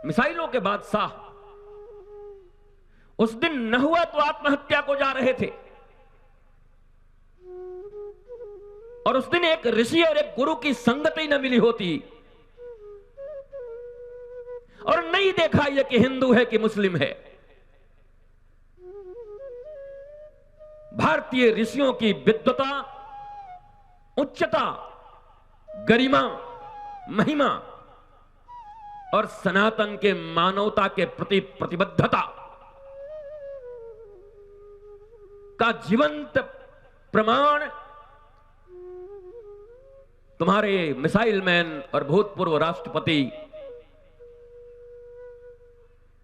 मिसाइलों के बादशाह उस दिन न हुआ तो आत्महत्या को जा रहे थे, और उस दिन एक ऋषि और एक गुरु की संगत ही न मिली होती, और नहीं देखा यह कि हिंदू है कि मुस्लिम है। भारतीय ऋषियों की विद्वता, उच्चता, गरिमा, महिमा और सनातन के मानवता के प्रति प्रतिबद्धता का जीवंत प्रमाण तुम्हारे मिसाइल मैन और भूतपूर्व राष्ट्रपति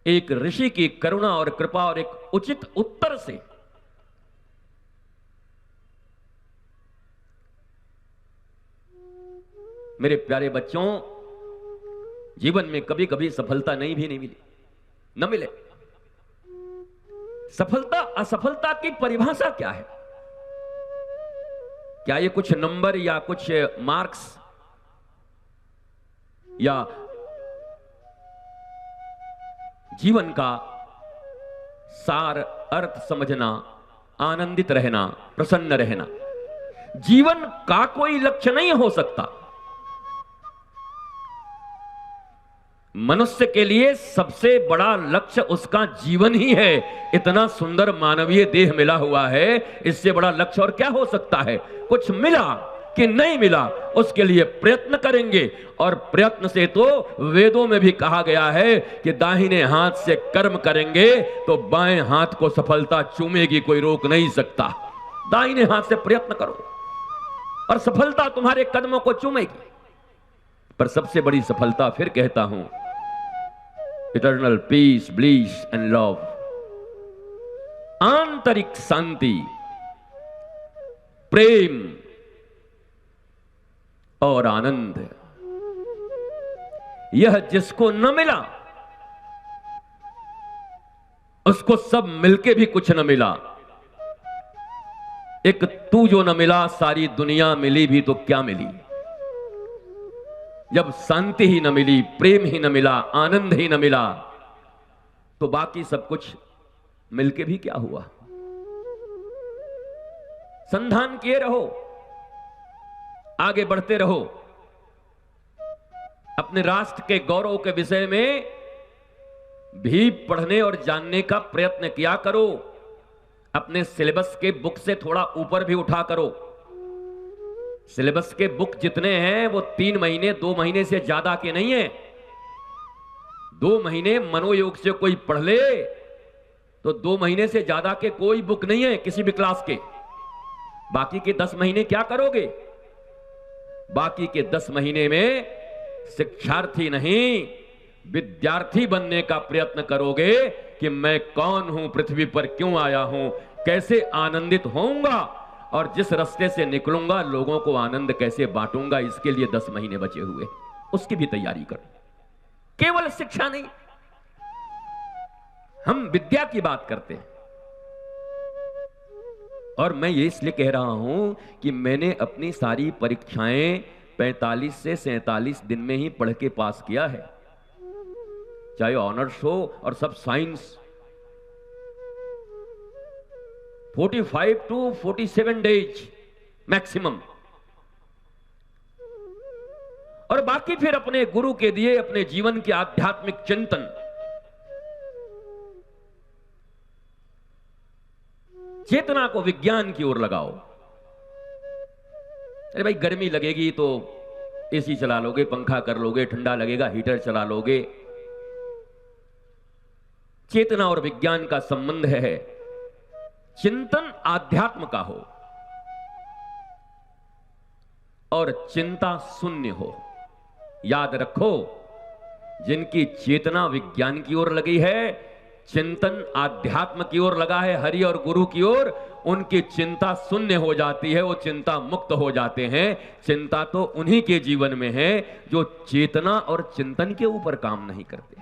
एक ऋषि की करुणा और कृपा और एक उचित उत्तर से मेरे प्यारे बच्चों, जीवन में कभी कभी सफलता नहीं मिली, न मिले। सफलता असफलता की परिभाषा क्या है? क्या ये कुछ नंबर या कुछ मार्क्स या जीवन का सार अर्थ समझना, आनंदित रहना, प्रसन्न रहना, जीवन का कोई लक्ष्य नहीं हो सकता। मनुष्य के लिए सबसे बड़ा लक्ष्य उसका जीवन ही है। इतना सुंदर मानवीय देह मिला हुआ है, इससे बड़ा लक्ष्य और क्या हो सकता है? कुछ मिला कि नहीं मिला, उसके लिए प्रयत्न करेंगे, और प्रयत्न से तो वेदों में भी कहा गया है कि दाहिने हाथ से कर्म करेंगे तो बाएं हाथ को सफलता चूमेगी, कोई रोक नहीं सकता। दाहिने हाथ से प्रयत्न करो और सफलता तुम्हारे कदमों को चूमेगी। पर सबसे बड़ी सफलता, फिर कहता हूं, eternal peace, bliss and love, आंतरिक शांति, प्रेम और आनंद। यह जिसको न मिला उसको सब मिलके भी कुछ न मिला। एक तू जो न मिला, सारी दुनिया मिली भी तो क्या मिली? जब शांति ही न मिली, प्रेम ही न मिला, आनंद ही न मिला, तो बाकी सब कुछ मिलके भी क्या हुआ? संधान किए रहो, आगे बढ़ते रहो, अपने राष्ट्र के गौरव के विषय में भी पढ़ने और जानने का प्रयत्न किया करो। अपने सिलेबस के बुक से थोड़ा ऊपर भी उठा करो। सिलेबस के बुक जितने हैं वो 3 महीने 2 महीने से ज्यादा के नहीं है। 2 महीने मनोयोग से कोई पढ़ ले तो 2 महीने से ज्यादा के कोई बुक नहीं है किसी भी क्लास के। बाकी के 10 महीने क्या करोगे? बाकी के 10 महीने में शिक्षार्थी नहीं, विद्यार्थी बनने का प्रयत्न करोगे कि मैं कौन हूं, पृथ्वी पर क्यों आया हूं, कैसे आनंदित होऊंगा, और जिस रास्ते से निकलूंगा लोगों को आनंद कैसे बांटूंगा। इसके लिए 10 महीने बचे हुए, उसकी भी तैयारी करो। केवल शिक्षा नहीं, हम विद्या की बात करते हैं। और मैं ये इसलिए कह रहा हूं कि मैंने अपनी सारी परीक्षाएं 45 से 47 दिन में ही पढ़ के पास किया है, चाहे ऑनर्स हो और सब साइंस। 45 to 47 डेज मैक्सिमम, और बाकी फिर अपने गुरु के दिए अपने जीवन के आध्यात्मिक चिंतन। चेतना को विज्ञान की ओर लगाओ। अरे भाई, गर्मी लगेगी तो एसी चला लोगे, पंखा कर लोगे, ठंडा लगेगा हीटर चला लोगे। चेतना और विज्ञान का संबंध है, चिंतन आध्यात्म का हो और चिंता शून्य हो। याद रखो, जिनकी चेतना विज्ञान की ओर लगी है, चिंतन आध्यात्म की ओर लगा है, हरि और गुरु की ओर, उनकी चिंता शून्य हो जाती है, वो चिंता मुक्त हो जाते हैं। चिंता तो उन्हीं के जीवन में है जो चेतना और चिंतन के ऊपर काम नहीं करते।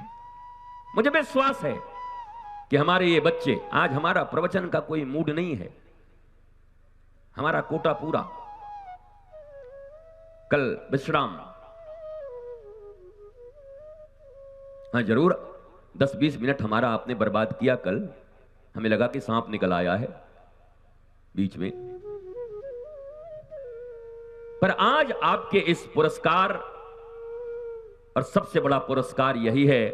मुझे विश्वास है कि हमारे ये बच्चे, आज हमारा प्रवचन का कोई मूड नहीं है, हमारा कोटा पूरा, कल विश्राम, हाँ जरूर, 10-20 मिनट हमारा आपने बर्बाद किया कल, हमें लगा कि सांप निकल आया है बीच में। पर आज आपके इस पुरस्कार, और सबसे बड़ा पुरस्कार यही है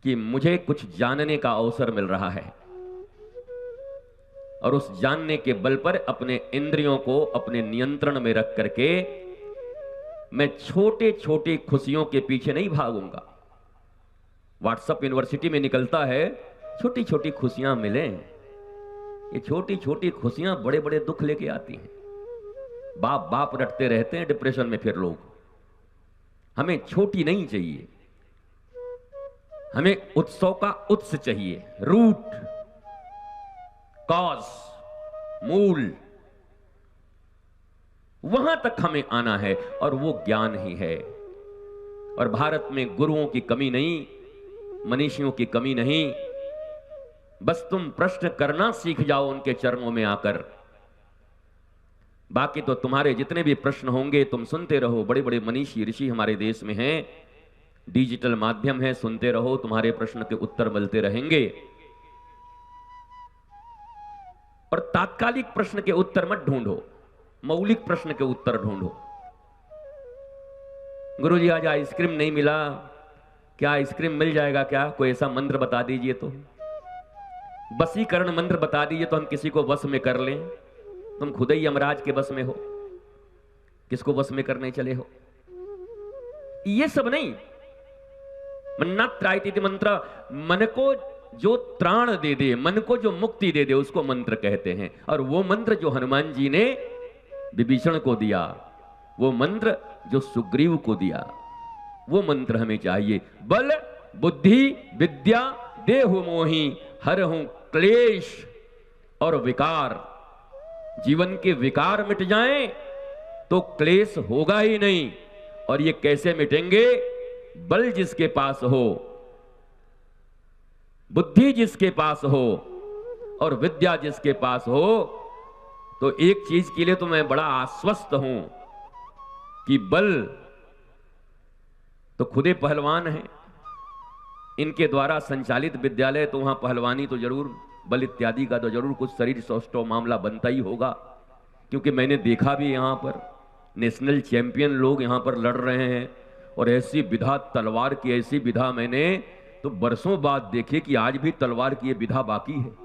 कि मुझे कुछ जानने का अवसर मिल रहा है, और उस जानने के बल पर अपने इंद्रियों को अपने नियंत्रण में रख करके मैं छोटे छोटे खुशियों के पीछे नहीं भागूंगा। व्हाट्सएप यूनिवर्सिटी में निकलता है छोटी छोटी खुशियां मिलें, ये छोटी छोटी खुशियां बड़े बड़े दुख लेके आती हैं। बाप बाप रटते रहते हैं डिप्रेशन में फिर लोग। हमें छोटी नहीं चाहिए, हमें उत्सव का उत्स चाहिए, रूट, कॉज, मूल, वहां तक हमें आना है, और वो ज्ञान ही है। और भारत में गुरुओं की कमी नहीं, मनीषियों की कमी नहीं, बस तुम प्रश्न करना सीख जाओ उनके चरणों में आकर। बाकी तो तुम्हारे जितने भी प्रश्न होंगे तुम सुनते रहो। बड़े बड़े मनीषी ऋषि हमारे देश में हैं, डिजिटल माध्यम है, सुनते रहो, तुम्हारे प्रश्न के उत्तर मिलते रहेंगे। और तात्कालिक प्रश्न के उत्तर मत ढूंढो, मौलिक प्रश्न के उत्तर ढूंढो। गुरुजी आज आइसक्रीम नहीं मिला, क्या आइसक्रीम मिल जाएगा क्या? कोई ऐसा मंत्र बता दीजिए तो, वशीकरण मंत्र बता दीजिए तो हम किसी को वश में कर लें। तुम खुद ही यमराज के वश में हो, किसको वश में करने चले हो? ये सब नहीं। मन्ना त्रायति मंत्र, मन को जो त्राण दे दे, मन को जो मुक्ति दे दे, उसको मंत्र कहते हैं। और वो मंत्र जो हनुमान जी ने विभीषण को दिया, वो मंत्र जो सुग्रीव को दिया, वो मंत्र हमें चाहिए। बल बुद्धि विद्या देहु मोहि, हरहु क्लेश और विकार। जीवन के विकार मिट जाएं तो क्लेश होगा ही नहीं। और ये कैसे मिटेंगे? बल जिसके पास हो, बुद्धि जिसके पास हो और विद्या जिसके पास हो, तो एक चीज के लिए तो मैं बड़ा आश्वस्त हूं कि बल तो खुदे पहलवान हैं, इनके द्वारा संचालित विद्यालय, तो वहां पहलवानी तो जरूर, बल इत्यादि का तो जरूर कुछ शरीर सौष्ठव मामला बनता ही होगा। क्योंकि मैंने देखा भी यहां पर नेशनल चैंपियन लोग यहां पर लड़ रहे हैं। और ऐसी विधा, तलवार की ऐसी विधा मैंने तो बरसों बाद देखी कि आज भी तलवार की ये विधा बाकी है।